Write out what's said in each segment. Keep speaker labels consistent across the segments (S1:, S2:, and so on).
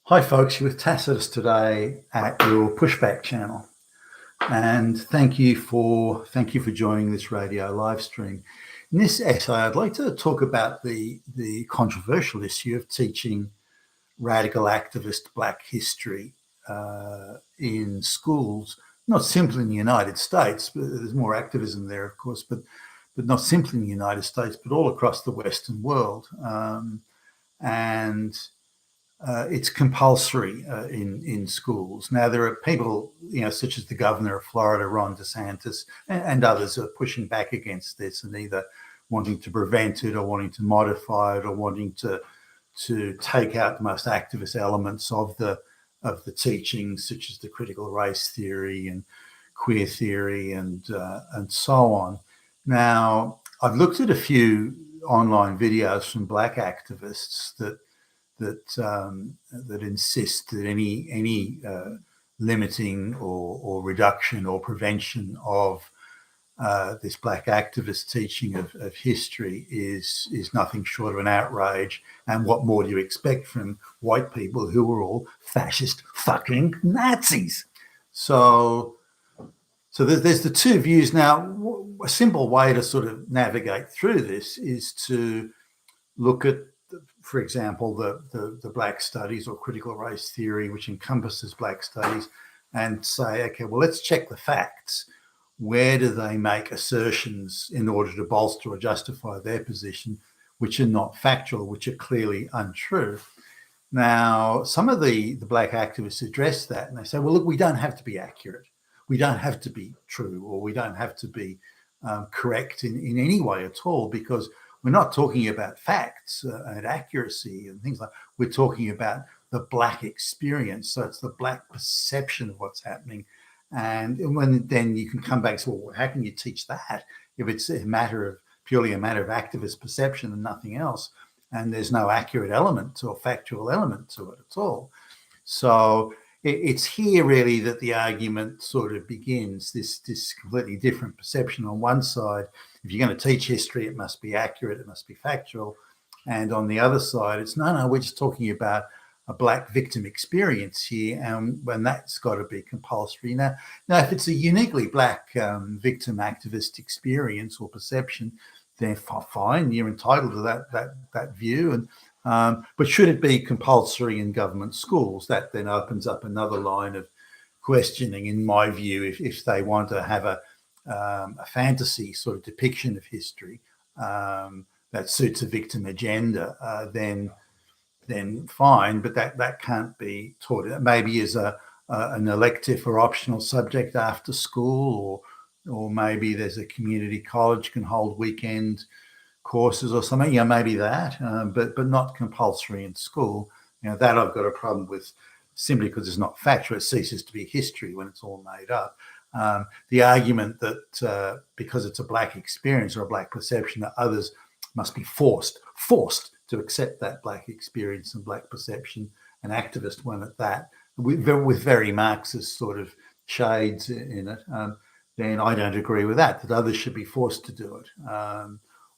S1: Hi folks, you're with Tacitus today at your Pushback channel, and thank you for joining this radio live stream. In this essay, I'd like to talk about the controversial issue of teaching radical activist Black history in schools, not simply in the United States, but there's more activism there, of course, but not simply in the United States, but all across the Western world, and it's compulsory in schools. Now, there are people, such as the governor of Florida, Ron DeSantis, and others are pushing back against this and either wanting to prevent it or wanting to modify it or wanting to take out the most activist elements of the teachings, such as the critical race theory and queer theory and so on. Now, I've looked at a few online videos from Black activists that insist that any limiting or reduction or prevention of this Black activist teaching of history is nothing short of an outrage. And what more do you expect from white people who are all fascist fucking Nazis? So there's the two views. Now, a simple way to sort of navigate through this is to look at, for example, the Black studies or critical race theory, which encompasses Black studies, and say, okay, well, let's check the facts. Where do they make assertions in order to bolster or justify their position, which are not factual, which are clearly untrue? Now, some of the Black activists address that, and they say, well, look, we don't have to be accurate. We don't have to be true, or we don't have to be correct in any way at all, because we're not talking about facts and accuracy and things like that. We're talking about the Black experience. So it's the Black perception of what's happening. And then you can come back and say, well, how can you teach that if it's purely a matter of activist perception and nothing else? And there's no accurate element or factual element to it at all. So it's here really that the argument sort of begins, this completely different perception. On one side, if you're going to teach history, it must be accurate, it must be factual. And on the other side, it's no, we're just talking about a Black victim experience here, and when that's got to be compulsory. Now, if it's a uniquely Black victim activist experience or perception, then fine, you're entitled to that view. And but should it be compulsory in government schools? That then opens up another line of questioning, in my view. If they want to have a fantasy sort of depiction of history that suits a victim agenda, then fine, but that can't be taught. Maybe as an elective or optional subject after school, or maybe there's a community college can hold weekend courses or something. Maybe that, but not compulsory in school. That I've got a problem with, simply because it's not factual. It ceases to be history when it's all made up. The argument that because it's a Black experience or a Black perception, that others must be forced to accept that Black experience and Black perception, an activist one at that, with very Marxist sort of shades in it, then I don't agree with that others should be forced to do it,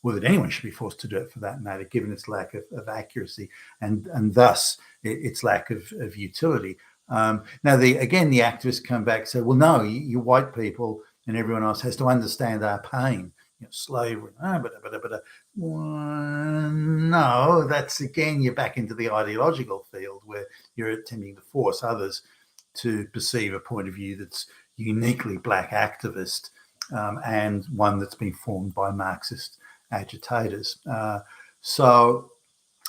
S1: or that anyone should be forced to do it for that matter, given its lack of accuracy and thus its lack of utility. Now, the activists come back and say, well, no, you white people and everyone else has to understand our pain. Slavery. No, that's again, you're back into the ideological field where you're attempting to force others to perceive a point of view that's uniquely Black activist, and one that's been formed by Marxist agitators. So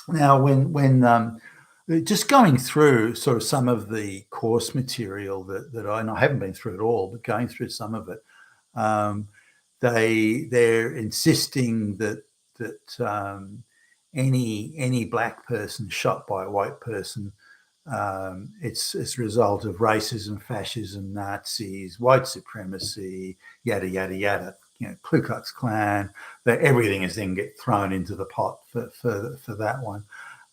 S1: now, when just going through sort of some of the course material that I haven't been through it all, but going through some of it. They're insisting that any Black person shot by a white person, it's a result of racism, fascism, Nazis, white supremacy, yada yada yada. Ku Klux Klan. That everything is then get thrown into the pot for that one.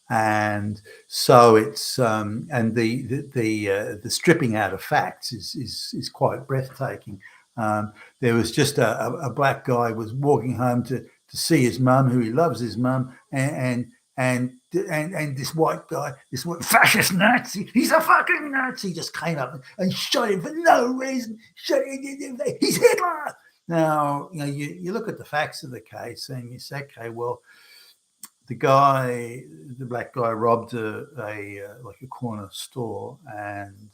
S1: And so it's and the stripping out of facts is quite breathtaking. There was just a Black guy was walking home to see his mum, who he loves his mum, and and this white guy, this fascist Nazi, he's a fucking Nazi, just came up and shot him for no reason. He's Hitler. Now, you look at the facts of the case and you say, okay, well, the black guy robbed like a corner store, and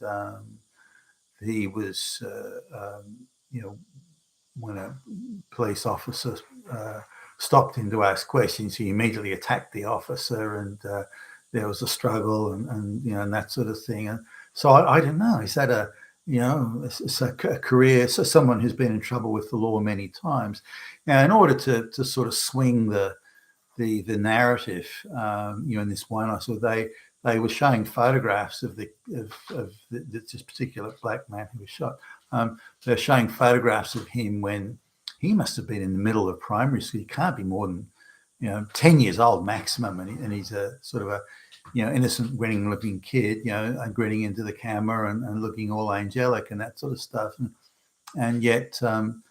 S1: he was, when a police officer stopped him to ask questions, he immediately attacked the officer, and there was a struggle, and that sort of thing. And so I don't know. Is that a career? So someone who's been in trouble with the law many times. Now, in order to sort of swing the narrative, in this one, I saw they were showing photographs of this particular black man who was shot. They're showing photographs of him when he must have been in the middle of primary school. He can't be more than 10 years old maximum, and he's a sort of a innocent, grinning-looking kid, and grinning into the camera and looking all angelic and that sort of stuff, and yet when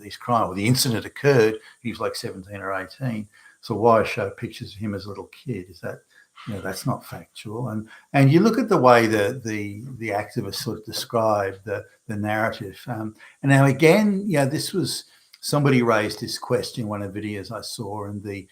S1: these crime or the incident occurred, he was like 17 or 18. So why show pictures of him as a little kid? Is that that's not factual? And you look at the way the activists sort of describe the narrative. And now again, this was somebody raised this question in one of the videos I saw, and the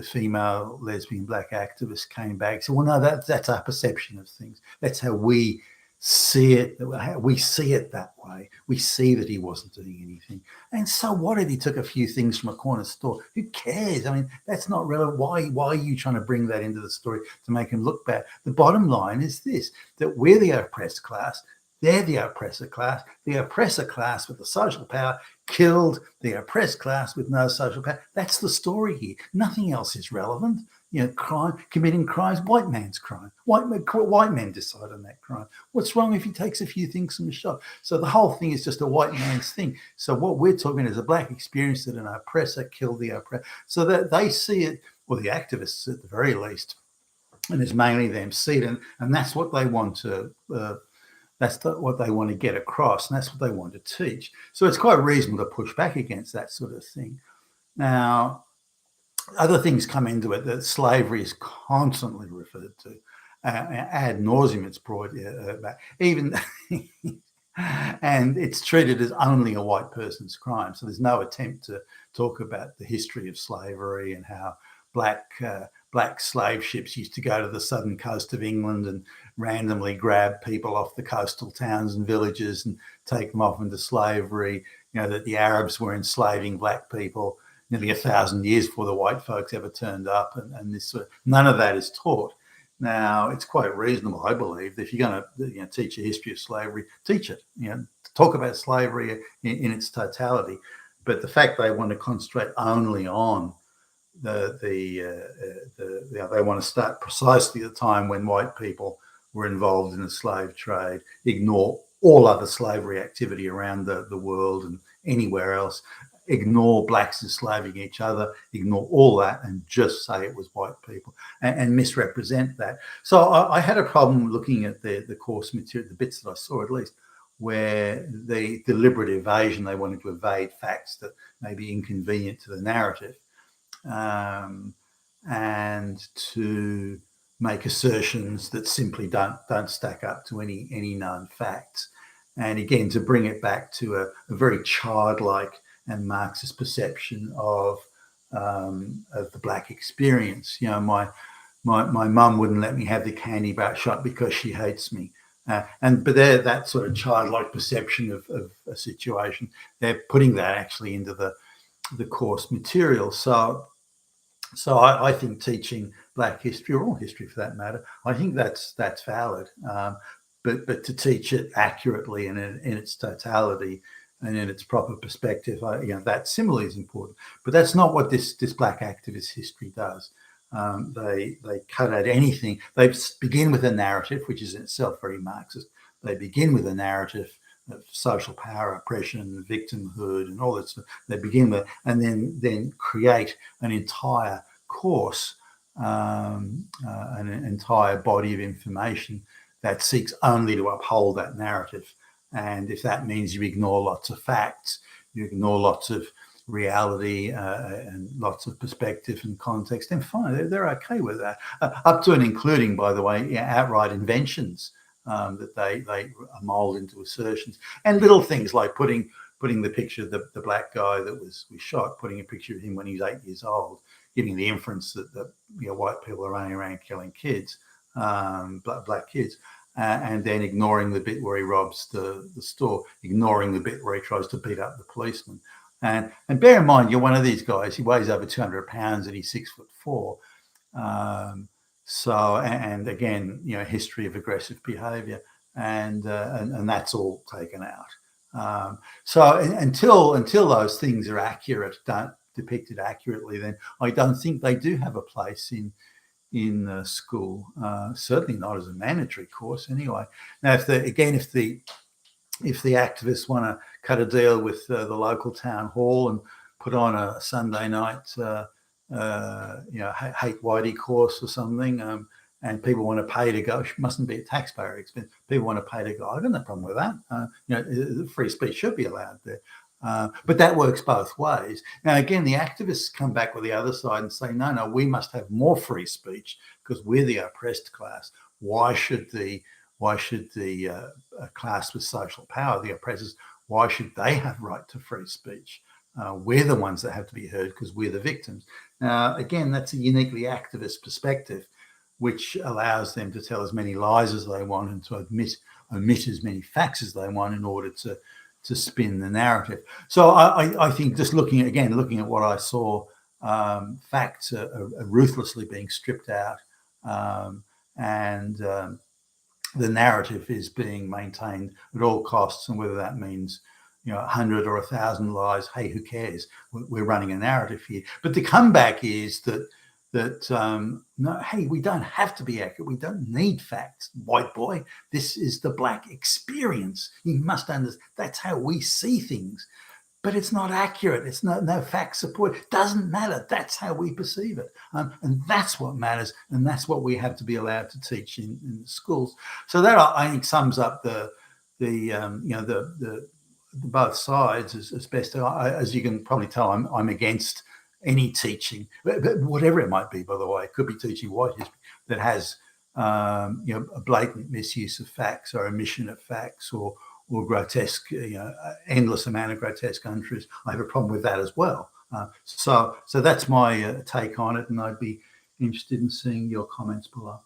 S1: female lesbian black activist came back. So, well, no, that's our perception of things. That's how we see it. We see it that way. We see that he wasn't doing anything. And so what if he took a few things from a corner store? Who cares? I mean, that's not relevant. Why are you trying to bring that into the story to make him look bad? The bottom line is this, that we're the oppressed class. They're the oppressor class. The oppressor class with the social power killed the oppressed class with no social power. That's the story here. Nothing else is relevant. Crime, committing crimes, white man's crime. White men decide on that crime. What's wrong if he takes a few things from the shop? So the whole thing is just a white man's thing. So what we're talking is a black experience that an oppressor killed the oppressor. So that they see it, or the activists at the very least, and it's mainly them, see it, and that's what they want to. What they want to get across, and that's what they want to teach. So it's quite reasonable to push back against that sort of thing. Now, other things come into it. That slavery is constantly referred to ad nauseum. It's brought back, even, and it's treated as only a white person's crime. So there's no attempt to talk about the history of slavery and how black slave ships used to go to the southern coast of England and randomly grab people off the coastal towns and villages and take them off into slavery. That the Arabs were enslaving black people nearly 1,000 years before the white folks ever turned up, and this none of that is taught. Now, it's quite reasonable, I believe, that if you're going to teach a history of slavery, teach it. Talk about slavery in its totality. But the fact they want to concentrate only on they want to start precisely the time when white people were involved in the slave trade, ignore all other slavery activity around the world and anywhere else, ignore blacks enslaving each other, ignore all that, and just say it was white people and misrepresent that. So I had a problem looking at the course material, the bits that I saw at least, where the deliberate evasion, they wanted to evade facts that may be inconvenient to the narrative, and to make assertions that simply don't stack up to any known facts. And again, to bring it back to a very childlike and Marxist perception of the black experience. My mum wouldn't let me have the candy bar shot because she hates me. But they're that sort of childlike perception of a situation. They're putting that actually into the course material. So I think teaching black history, or all history for that matter, I think that's valid. But to teach it accurately and in its totality and in its proper perspective, that similarly is important. But that's not what this black activist history does. They cut out anything. They begin with a narrative, which is in itself very Marxist. They begin with a narrative of social power, oppression, victimhood, and all that stuff. They begin with, and then create an entire course, an entire body of information that seeks only to uphold that narrative. And if that means you ignore lots of facts, you ignore lots of reality and lots of perspective and context, then fine, they're okay with that. Up to and including, by the way, yeah, outright inventions that they mold into assertions, and little things like putting the picture of the black guy that was shot, putting a picture of him when he was 8 years old, giving the inference that white people are running around killing kids, black kids. And then ignoring the bit where he robs the store, ignoring the bit where he tries to beat up the policeman. And bear in mind, you're one of these guys. He weighs over 200 pounds and he's 6'4". So, and again, history of aggressive behaviour, and that's all taken out. So until those things are accurate, depicted accurately, then I don't think they do have a place in school. Certainly not as a mandatory course, anyway. Now, if the activists want to cut a deal with the local town hall and put on a Sunday night, hate whitey course or something, and people want to pay to go, it mustn't be a taxpayer expense. People want to pay to go. I don't have no problem with that. Free speech should be allowed there. But that works both ways. Now, again, the activists come back with the other side and say, no, we must have more free speech because we're the oppressed class. Why should the class with social power, the oppressors, why should they have right to free speech? We're the ones that have to be heard because we're the victims. Now, again, that's a uniquely activist perspective, which allows them to tell as many lies as they want and to omit as many facts as they want in order to spin the narrative. So I think just looking at what I saw, facts are ruthlessly being stripped out, and the narrative is being maintained at all costs, and whether that means 100 or 1,000 lies, hey, who cares? We're running a narrative here. But the comeback is that no, hey, we don't have to be accurate. We don't need facts, white boy. This is the black experience. You must understand. That's how we see things. But it's not accurate. It's no fact support. It doesn't matter. That's how we perceive it, and that's what matters, and that's what we have to be allowed to teach in the schools. So that, I think, sums up the both sides as best as you can probably tell. I'm against any teaching, but whatever it might be. By the way, it could be teaching white history that has a blatant misuse of facts or omission of facts or grotesque, endless amount of grotesque untruths. I have a problem with that as well. So that's my take on it, and I'd be interested in seeing your comments below.